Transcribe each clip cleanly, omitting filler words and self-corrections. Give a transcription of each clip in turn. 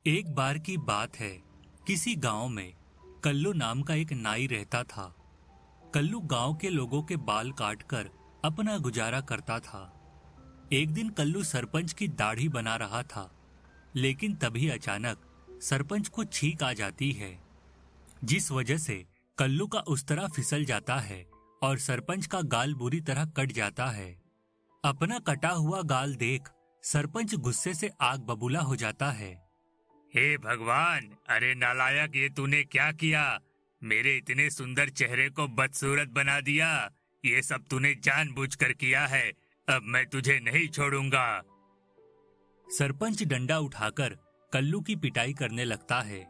एक बार की बात है। किसी गांव में कल्लू नाम का एक नाई रहता था। कल्लू गांव के लोगों के बाल काटकर अपना गुजारा करता था। एक दिन कल्लू सरपंच की दाढ़ी बना रहा था, लेकिन तभी अचानक सरपंच को छींक आ जाती है, जिस वजह से कल्लू का उस्तरा फिसल जाता है और सरपंच का गाल बुरी तरह कट जाता है। अपना कटा हुआ गाल देख सरपंच गुस्से से आग बबूला हो जाता है। हे भगवान, अरे नालायक, ये तूने क्या किया? मेरे इतने सुंदर चेहरे को बदसूरत बना दिया। ये सब तूने जानबूझकर किया है। अब मैं तुझे नहीं छोड़ूंगा। सरपंच डंडा उठाकर कल्लू की पिटाई करने लगता है।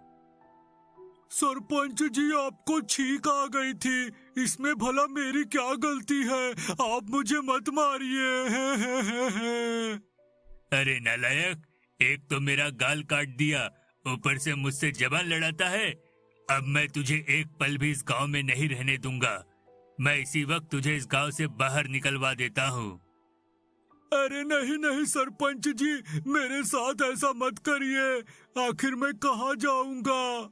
सरपंच जी, आपको छींक आ गई थी, इसमें भला मेरी क्या गलती है? आप मुझे मत मारिए। अरे नालायक, एक तो मेरा गाल काट दिया, ऊपर से मुझसे जबान लड़ाता है। अब मैं तुझे एक पल भी इस गांव में नहीं रहने दूंगा। मैं इसी वक्त तुझे इस गांव से बाहर निकलवा देता हूँ। अरे नहीं नहीं सरपंच जी, मेरे साथ ऐसा मत करिए। आखिर मैं कहाँ जाऊंगा?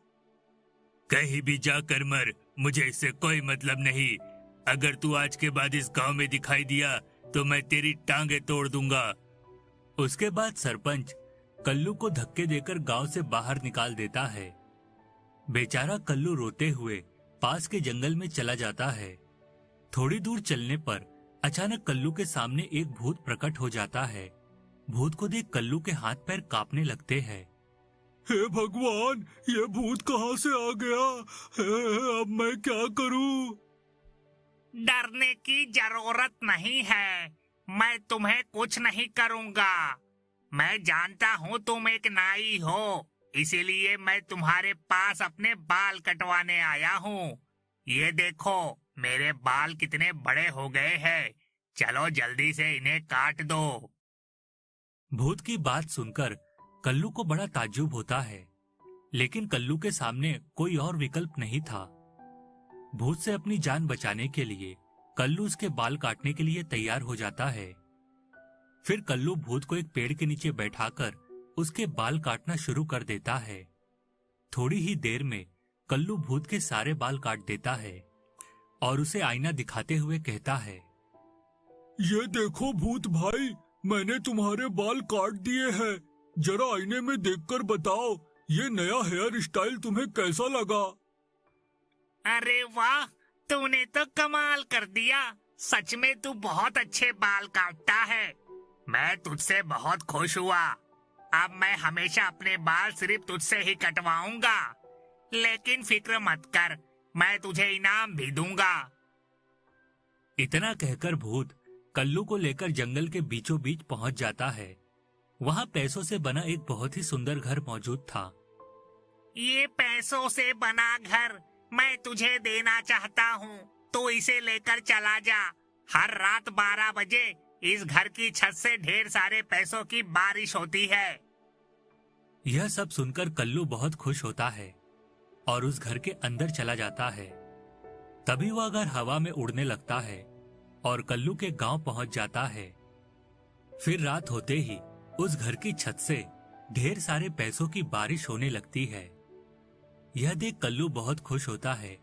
कहीं भी जाकर मर, मुझे इससे कोई मतलब नहीं। अगर तू आज के बाद इस गांव में दिखाई दिया तो मैं तेरी टांगे तोड़ दूंगा। उसके बाद सरपंच कल्लू को धक्के देकर गांव से बाहर निकाल देता है। बेचारा कल्लू रोते हुए पास के जंगल में चला जाता है। थोड़ी दूर चलने पर अचानक कल्लू के सामने एक भूत प्रकट हो जाता है। भूत को देख कल्लू के हाथ पैर कांपने लगते हैं। हे भगवान, ये भूत कहाँ से आ गया? अब मैं क्या करूं? डरने की जरूरत नहीं है, मैं तुम्हें कुछ नहीं करूंगा। मैं जानता हूँ तुम एक नाई हो, इसीलिए मैं तुम्हारे पास अपने बाल कटवाने आया हूँ। ये देखो, मेरे बाल कितने बड़े हो गए हैं। चलो जल्दी से इन्हें काट दो। भूत की बात सुनकर कल्लू को बड़ा ताज्जुब होता है, लेकिन कल्लू के सामने कोई और विकल्प नहीं था। भूत से अपनी जान बचाने के लिए कल्लू उसके बाल काटने के लिए तैयार हो जाता है। फिर कल्लू भूत को एक पेड़ के नीचे बैठाकर उसके बाल काटना शुरू कर देता है। थोड़ी ही देर में कल्लू भूत के सारे बाल काट देता है और उसे आईना दिखाते हुए कहता है, ये देखो भूत भाई, मैंने तुम्हारे बाल काट दिए हैं। जरा आईने में देखकर बताओ, ये नया हेयर स्टाइल तुम्हें कैसा लगा? अरे वाह, तूने तो कमाल कर दिया। सच में तू बहुत अच्छे बाल काटता है। मैं तुझसे बहुत खुश हुआ। अब मैं हमेशा अपने बाल सिर्फ तुझसे ही कटवाऊंगा। लेकिन फिक्र मत कर, मैं तुझे इनाम भी दूंगा। इतना कहकर भूत कल्लू को लेकर जंगल के बीचों बीच पहुंच जाता है। वहां पैसों से बना एक बहुत ही सुंदर घर मौजूद था। ये पैसों से बना घर मैं तुझे देना चाहता हूँ। तू इसे लेकर चला जा। हर रात 12 बजे इस घर की छत से ढेर सारे पैसों की बारिश होती है। यह सब सुनकर कल्लू बहुत खुश होता है और उस घर के अंदर चला जाता है। तभी वह घर हवा में उड़ने लगता है और कल्लू के गांव पहुंच जाता है। फिर रात होते ही उस घर की छत से ढेर सारे पैसों की बारिश होने लगती है। यह देख कल्लू बहुत खुश होता है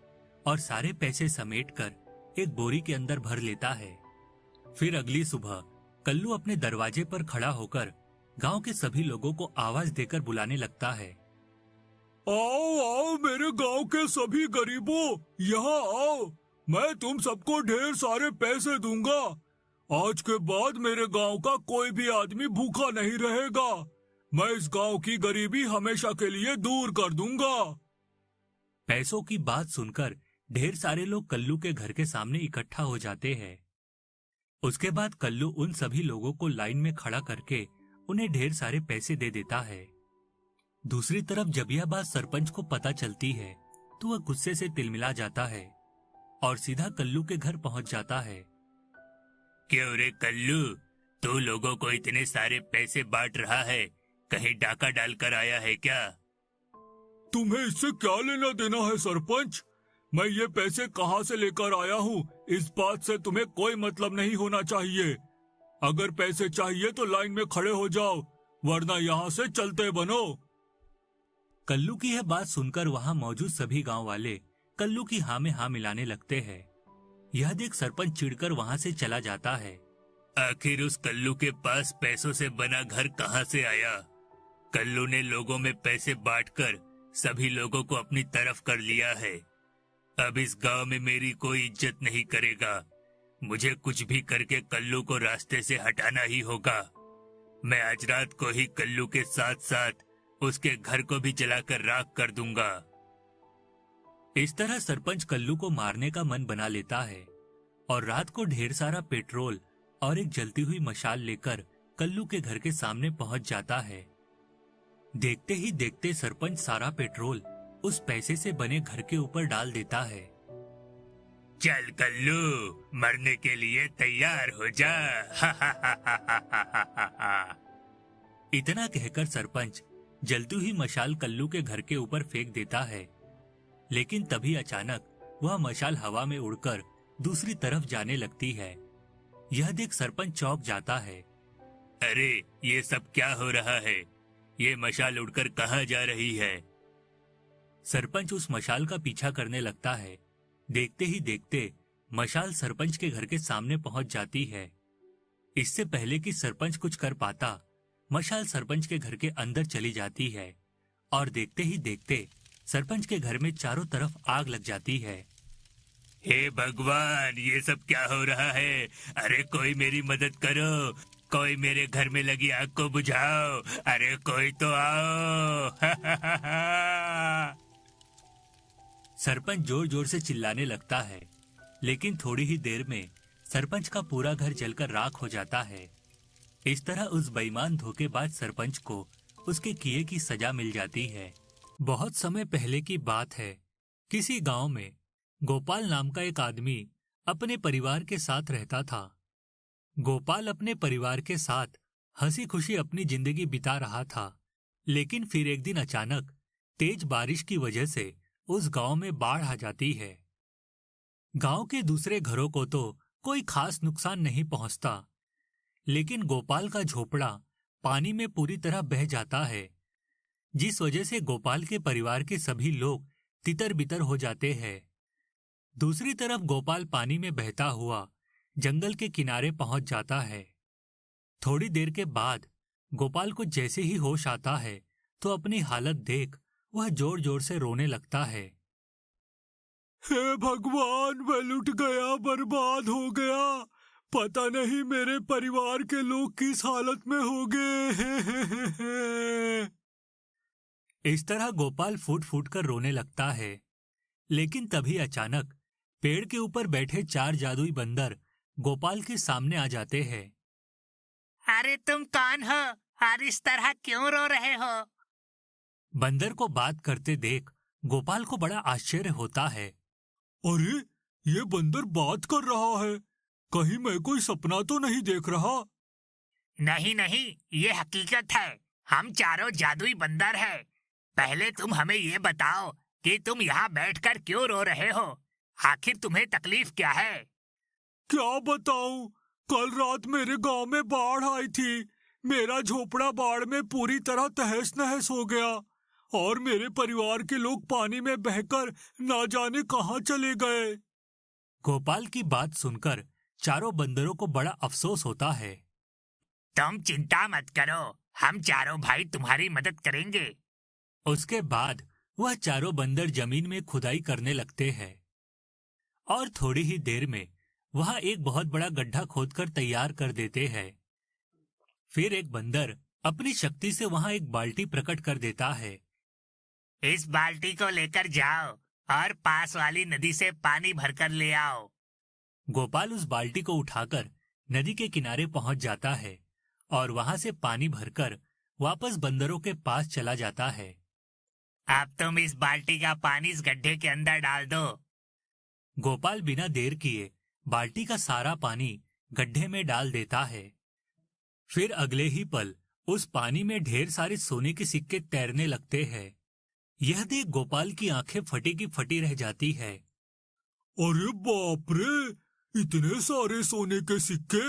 और सारे पैसे समेटकर एक बोरी के अंदर भर लेता है। फिर अगली सुबह कल्लू अपने दरवाजे पर खड़ा होकर गांव के सभी लोगों को आवाज देकर बुलाने लगता है। आओ आओ मेरे गांव के सभी गरीबों, यहाँ आओ। मैं तुम सबको ढेर सारे पैसे दूंगा। आज के बाद मेरे गांव का कोई भी आदमी भूखा नहीं रहेगा। मैं इस गांव की गरीबी हमेशा के लिए दूर कर दूंगा। पैसों की बात सुनकर ढेर सारे लोग कल्लू के घर के सामने इकट्ठा हो जाते हैं। उसके बाद कल्लू उन सभी लोगों को लाइन में खड़ा करके उन्हें ढेर सारे पैसे दे देता है। दूसरी तरफ जब यह बात सरपंच को पता चलती है तो वह गुस्से से तिलमिला जाता है और सीधा कल्लू के घर पहुंच जाता है। क्यों रे कल्लू, तू लोगों को इतने सारे पैसे बांट रहा है? कहीं डाका डालकर आया है क्या? तुम्हें इससे क्या लेना देना है सरपंच? मैं ये पैसे कहाँ से लेकर आया हूँ, इस बात से तुम्हें कोई मतलब नहीं होना चाहिए। अगर पैसे चाहिए तो लाइन में खड़े हो जाओ, वरना यहाँ से चलते बनो। कल्लू की यह बात सुनकर वहां मौजूद सभी गांव वाले कल्लू की हाँ में हाँ मिलाने लगते हैं। यह देख सरपंच चिढ़कर वहां से चला जाता है। आखिर उस कल्लू के पास पैसों से बना घर कहाँ से आया? कल्लू ने लोगों में पैसे बांटकर सभी लोगों को अपनी तरफ कर लिया है। अब इस गांव में मेरी कोई इज्जत नहीं करेगा। मुझे कुछ भी करके कल्लू को रास्ते से हटाना ही होगा। मैं आज रात को ही कल्लू के साथ साथ उसके घर को भी जलाकर राख कर दूंगा। इस तरह सरपंच कल्लू को मारने का मन बना लेता है और रात को ढेर सारा पेट्रोल और एक जलती हुई मशाल लेकर कल्लू के घर के सामने पहुंच जाता है। देखते ही देखते सरपंच सारा पेट्रोल उस पैसे से बने घर के ऊपर डाल देता है। चल कल्लू, मरने के लिए तैयार हो जा। इतना कहकर सरपंच जलती हुई मशाल कल्लू के घर के ऊपर फेंक देता है, लेकिन तभी अचानक वह मशाल हवा में उड़कर दूसरी तरफ जाने लगती है। यह देख सरपंच चौंक जाता है। अरे ये सब क्या हो रहा है? ये मशाल उड़कर कहाँ जा रही है? सरपंच उस मशाल का पीछा करने लगता है। देखते ही देखते मशाल सरपंच के घर के सामने पहुंच जाती है। इससे पहले कि सरपंच कुछ कर पाता, मशाल सरपंच के घर के अंदर चली जाती है और देखते ही देखते सरपंच के घर में चारों तरफ आग लग जाती है। हे भगवान, ये सब क्या हो रहा है? अरे कोई मेरी मदद करो, कोई मेरे घर में लगी आग को बुझाओ। अरे कोई तो आओ। सरपंच जोर जोर से चिल्लाने लगता है, लेकिन थोड़ी ही देर में सरपंच का पूरा घर जलकर राख हो जाता है। इस तरह उस बेईमान धोखेबाज सरपंच को उसके किए की सजा मिल जाती है। बहुत समय पहले की बात है। किसी गांव में गोपाल नाम का एक आदमी अपने परिवार के साथ रहता था। गोपाल अपने परिवार के साथ हंसी खुशी अपनी जिंदगी बिता रहा था, लेकिन फिर एक दिन अचानक तेज बारिश की वजह से उस गांव में बाढ़ आ जाती है। गांव के दूसरे घरों को तो कोई खास नुकसान नहीं पहुंचता, लेकिन गोपाल का झोपड़ा पानी में पूरी तरह बह जाता है, जिस वजह से गोपाल के परिवार के सभी लोग तितर बितर हो जाते हैं। दूसरी तरफ गोपाल पानी में बहता हुआ जंगल के किनारे पहुंच जाता है। थोड़ी देर के बाद गोपाल को जैसे ही होश आता है तो अपनी हालत देख वह जोर जोर से रोने लगता है। हे भगवान, मैं लुट गया, बर्बाद हो गया। पता नहीं मेरे परिवार के लोग किस हालत में होंगे। इस तरह गोपाल फूट फूट कर रोने लगता है, लेकिन तभी अचानक पेड़ के ऊपर बैठे 4 जादुई बंदर गोपाल के सामने आ जाते हैं। अरे तुम कौन हो और इस तरह क्यों रो रहे हो? बंदर को बात करते देख गोपाल को बड़ा आश्चर्य होता है। अरे ये बंदर बात कर रहा है, कहीं मैं कोई सपना तो नहीं देख रहा? नहीं नहीं, ये हकीकत है। हम चारों जादुई बंदर हैं। पहले तुम हमें ये बताओ कि तुम यहाँ बैठकर क्यों रो रहे हो? आखिर तुम्हें तकलीफ क्या है? क्या बताऊं, कल रात मेरे गांव में बाढ़ आई थी। मेरा झोपड़ा बाढ़ में पूरी तरह तहस नहस हो गया और मेरे परिवार के लोग पानी में बहकर ना जाने कहां चले गए। गोपाल की बात सुनकर चारों बंदरों को बड़ा अफसोस होता है। तुम चिंता मत करो, हम चारों भाई तुम्हारी मदद करेंगे। उसके बाद वह चारों बंदर जमीन में खुदाई करने लगते हैं और थोड़ी ही देर में वहां एक बहुत बड़ा गड्ढा खोदकर तैयार कर देते हैं। फिर एक बंदर अपनी शक्ति से वहां एक बाल्टी प्रकट कर देता है। इस बाल्टी को लेकर जाओ और पास वाली नदी से पानी भरकर ले आओ। गोपाल उस बाल्टी को उठाकर नदी के किनारे पहुंच जाता है और वहां से पानी भरकर वापस बंदरों के पास चला जाता है। अब तुम इस बाल्टी का पानी इस गड्ढे के अंदर डाल दो। गोपाल बिना देर किए बाल्टी का सारा पानी गड्ढे में डाल देता है। फिर अगले ही पल उस पानी में ढेर सारे सोने के सिक्के तैरने लगते हैं। यह देख गोपाल की आंखें फटी की फटी रह जाती है। अरे बाप रे, इतने सारे सोने के सिक्के!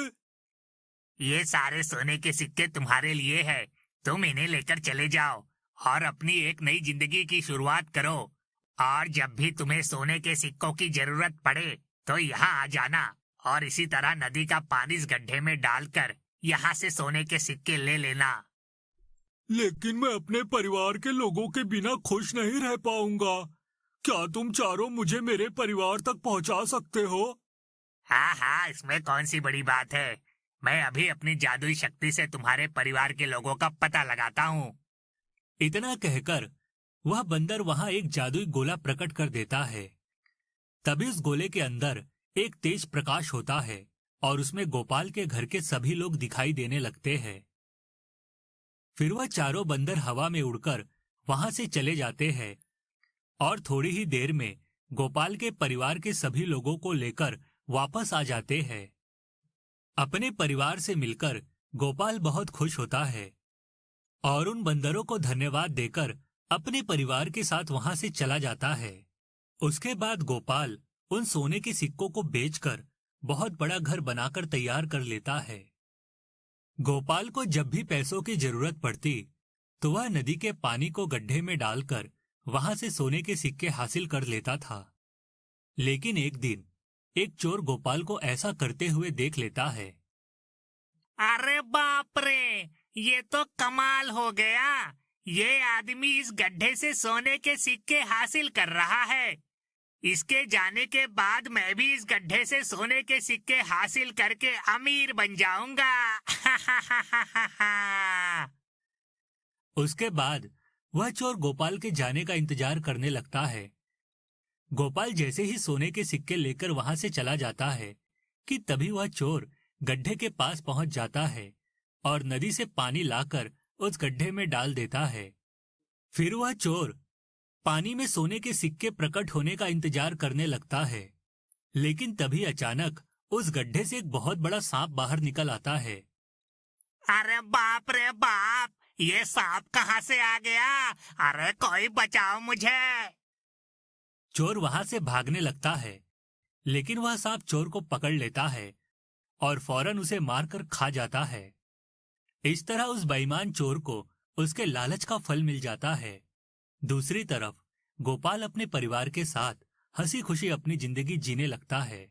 ये सारे सोने के सिक्के तुम्हारे लिए है। तुम इन्हें लेकर चले जाओ और अपनी एक नई जिंदगी की शुरुआत करो। और जब भी तुम्हें सोने के सिक्कों की जरूरत पड़े तो यहाँ आ जाना और इसी तरह नदी का पानी इस गड्ढे में डालकर यहाँ से सोने के सिक्के ले लेना। लेकिन मैं अपने परिवार के लोगों के बिना खुश नहीं रह पाऊंगा। क्या तुम चारों मुझे मेरे परिवार तक पहुंचा सकते हो? हाँ हाँ, इसमें कौन सी बड़ी बात है। मैं अभी अपनी जादुई शक्ति से तुम्हारे परिवार के लोगों का पता लगाता हूँ। इतना कहकर वह बंदर वहां एक जादुई गोला प्रकट कर देता है। तभी उस गोले के अंदर एक तेज प्रकाश होता है और उसमें गोपाल के घर के सभी लोग दिखाई देने लगते हैं। फिर वह चारों बंदर हवा में उड़कर वहां से चले जाते हैं और थोड़ी ही देर में गोपाल के परिवार के सभी लोगों को लेकर वापस आ जाते हैं। अपने परिवार से मिलकर गोपाल बहुत खुश होता है और उन बंदरों को धन्यवाद देकर अपने परिवार के साथ वहां से चला जाता है। उसके बाद गोपाल उन सोने के सिक्कों को बेचकर बहुत बड़ा घर बनाकर तैयार कर लेता है। गोपाल को जब भी पैसों की जरूरत पड़ती तो वह नदी के पानी को गड्ढे में डालकर वहां से सोने के सिक्के हासिल कर लेता था। लेकिन एक दिन एक चोर गोपाल को ऐसा करते हुए देख लेता है। अरे बाप रे, ये तो कमाल हो गया। ये आदमी इस गड्ढे से सोने के सिक्के हासिल कर रहा है। इसके जाने के बाद मैं भी इस गड्ढे से सोने के सिक्के हासिल करके अमीर बन जाऊंगा। उसके बाद वह चोर गोपाल के जाने का इंतजार करने लगता है। गोपाल जैसे ही सोने के सिक्के लेकर वहां से चला जाता है कि तभी वह चोर गड्ढे के पास पहुंच जाता है और नदी से पानी लाकर उस गड्ढे में डाल देता है। फिर वह चोर पानी में सोने के सिक्के प्रकट होने का इंतजार करने लगता है। लेकिन तभी अचानक उस गड्ढे से एक बहुत बड़ा सांप बाहर निकल आता है। अरे बाप रे बाप, ये सांप कहाँ से आ गया? अरे कोई बचाओ मुझे। चोर वहां से भागने लगता है, लेकिन वह सांप चोर को पकड़ लेता है और फौरन उसे मारकर खा जाता है। इस तरह उस बेईमान चोर को उसके लालच का फल मिल जाता है। दूसरी तरफ गोपाल अपने परिवार के साथ हंसी खुशी अपनी जिंदगी जीने लगता है।